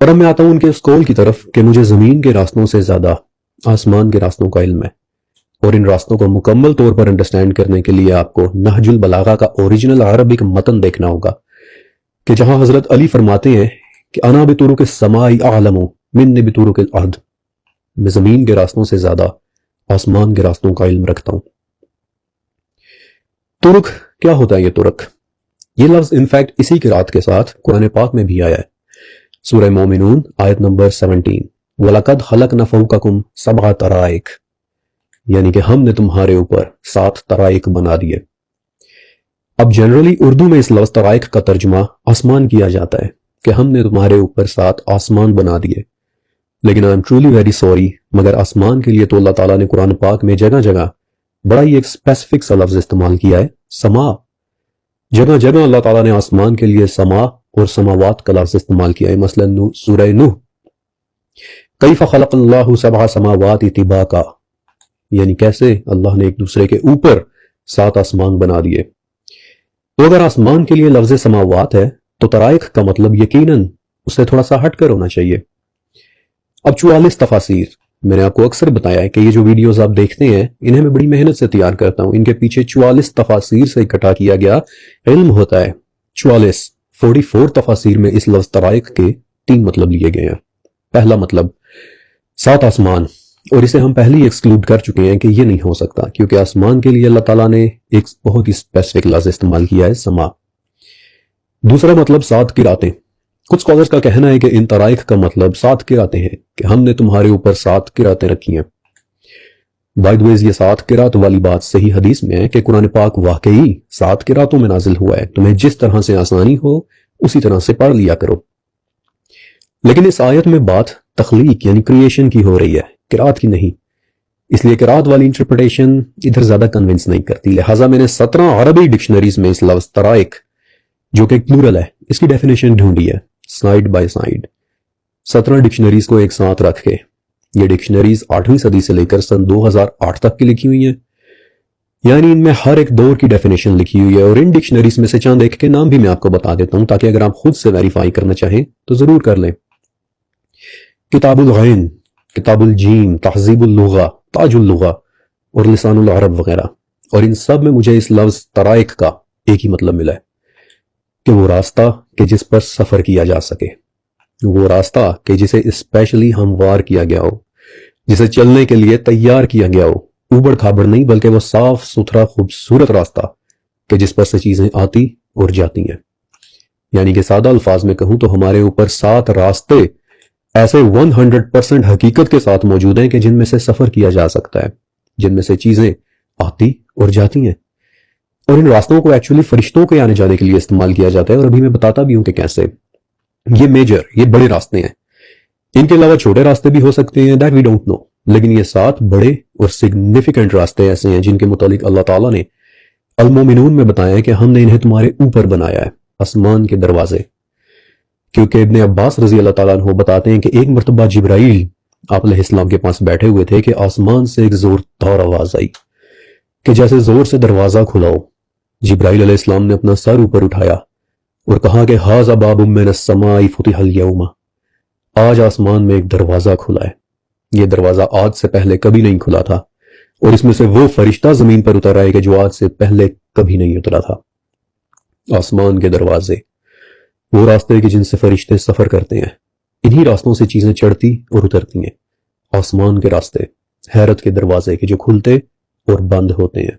اور اب میں آتا ہوں ان کے اس قول کی طرف کہ مجھے زمین کے راستوں سے زیادہ آسمان کے راستوں کا علم ہے، اور ان راستوں کو مکمل طور پر انڈرسٹینڈ کرنے کے لیے آپ کو نہج البلاغہ کا اوریجنل عربک متن دیکھنا ہوگا، کہ جہاں حضرت علی فرماتے ہیں کہ انا بطرق السماء اعلم من بطرق الارض، میں زمین کے راستوں سے زیادہ آسمان کے راستوں کا علم رکھتا ہوں۔ ترک کیا ہوتا ہے؟ یہ ترک، یہ لفظ انفیکٹ اسی قرات کے ساتھ قرآن پاک میں بھی آیا ہے، سورہ مومنون آیت نمبر 17، وَلَقَدْ خَلَقْنَا فَوْقَكُمْ سَبْعَ طَرَائِقَ، یعنی کہ ہم نے تمہارے اوپر 7 طرائق بنا دیے۔ اب جنرلی اردو میں اس لفظ طرائق کا ترجمہ آسمان کیا جاتا ہے کہ ہم نے تمہارے اوپر 7 آسمان بنا دیے، لیکن I am truly very sorry, مگر آسمان کے لیے تو اللہ تعالیٰ نے قرآن پاک میں جگہ جگہ بڑا ہی ایک اسپیسیفک سا لفظ استعمال کیا ہے، سما۔ جگہ جگہ اللہ تعالیٰ نے آسمان کے لیے سما اور سماوات کا لفظ استعمال کیا ہے، مثلا سورہ نوح، کیف خلق اللہ 7 سماوات طباقا، یعنی کیسے اللہ نے ایک دوسرے کے اوپر 7 آسمان بنا دیے۔ تو اگر آسمان کے لیے لفظ سماوات ہے تو طرائق کا مطلب یقیناً اس سے تھوڑا سا ہٹ کر ہونا چاہیے۔ اب 44 تفاسیر، میں نے آپ کو اکثر بتایا ہے کہ یہ جو ویڈیوز آپ دیکھتے ہیں انہیں میں بڑی محنت سے تیار کرتا ہوں، ان کے پیچھے 44 تفاسیر سے اکٹھا کیا گیا علم ہوتا ہے۔ 44 تفاسیر میں اس لفظ طرائق کے 3 مطلب لیے گئے ہیں۔ پہلا مطلب 7 آسمان، اور اسے ہم پہلے ہی ایکسکلوڈ کر چکے ہیں کہ یہ نہیں ہو سکتا، کیونکہ آسمان کے لیے اللہ تعالیٰ نے ایک بہت ہی اسپیسیفک لفظ استعمال کیا ہے، سما۔ دوسرا مطلب 7 قراتیں، کچھ اسکالرز کا کہنا ہے کہ ان طرائق کا مطلب 7 قراتیں ہیں، کہ ہم نے تمہارے اوپر 7 قراتیں رکھی ہیں۔ بائی دی ویز یہ 7 قرات والی بات صحیح حدیث میں ہے کہ قرآن پاک واقعی 7 قراتوں میں نازل ہوا ہے، تمہیں جس طرح سے آسانی ہو اسی طرح سے پڑھ لیا کرو۔ لیکن اس آیت میں بات تخلیق یعنی کریشن کی ہو رہی ہے، قرات کی نہیں، اس لیے قرات والی انٹرپریٹیشن ادھر زیادہ کنونس نہیں کرتی، لہٰذا میں نے 17 عربی ڈکشنریز میں اس لفظ طرائق جو کہ پلورل ہے اس کی ڈیفینیشن ڈھونڈی ہے، سائیڈ بائی سائیڈ 17 ڈکشنریز کو ایک ساتھ رکھ کے۔ یہ ڈکشنریز 8ویں صدی سے لے کر سن 2008 تک کی لکھی ہوئی ہیں، یعنی ان میں ہر ایک دور کی ڈیفینیشن لکھی ہوئی ہے، اور ان ڈکشنریز میں سے چند ایک کے نام بھی میں آپ کو بتا دیتا ہوں تاکہ اگر آپ خود سے ویریفائی کرنا چاہیں تو ضرور کر لیں۔ کتاب الغین، کتاب الجیم، تہذیب اللغہ، تاج اللغہ اور لسان العرب وغیرہ، اور ان سب میں مجھے اس لفظ طرائق کا ایک ہی مطلب ملا ہے کہ وہ راستہ کہ جس پر سفر کیا جا سکے، وہ راستہ کہ جسے اسپیشلی ہموار کیا گیا ہو، جسے چلنے کے لیے تیار کیا گیا ہو، اوبڑ کھابڑ نہیں بلکہ وہ صاف ستھرا خوبصورت راستہ کہ جس پر سے چیزیں آتی اور جاتی ہیں۔ یعنی کہ سادہ الفاظ میں کہوں تو ہمارے اوپر 7 راستے ایسے 100% حقیقت کے ساتھ موجود ہیں کہ جن میں سے سفر کیا جا سکتا ہے، جن میں سے چیزیں آتی اور جاتی ہیں، اور ان راستوں کو ایکچولی فرشتوں کے آنے جانے کے لیے استعمال کیا جاتا ہے، اور ابھی میں بتاتا بھی ہوں کہ کیسے۔ یہ میجر، یہ بڑے راستے ہیں، ان کے علاوہ چھوٹے راستے بھی ہو سکتے ہیں، دیٹ وی ڈونٹ نو، لیکن یہ 7 بڑے اور سگنیفیکنٹ راستے ایسے ہیں جن کے متعلق اللہ تعالیٰ نے المومنون میں بتایا ہے کہ ہم نے انہیں تمہارے اوپر بنایا ہے، آسمان کے دروازے۔ کیونکہ ابن عباس رضی اللہ تعالیٰ عنہ بتاتے ہیں کہ ایک مرتبہ جبرائیل آپ علیہ السلام کے پاس بیٹھے ہوئے تھے کہ آسمان سے ایک زوردار آواز آئی کہ جیسے زور سے دروازہ کھلاؤ۔ جبرائیل علیہ السلام نے اپنا سر اوپر اٹھایا اور کہا کہ ھذا باب من السماء فتح اليوم، آج آسمان میں ایک دروازہ کھلا ہے، یہ دروازہ آج سے پہلے کبھی نہیں کھلا تھا، اور اس میں سے وہ فرشتہ زمین پر اتر آئے کہ جو آج سے پہلے کبھی نہیں اترا تھا۔ آسمان کے دروازے، وہ راستے کہ جن سے فرشتے سفر کرتے ہیں، انہی راستوں سے چیزیں چڑھتی اور اترتی ہیں۔ آسمان کے راستے، حیرت کے دروازے کہ جو کھلتے اور بند ہوتے ہیں۔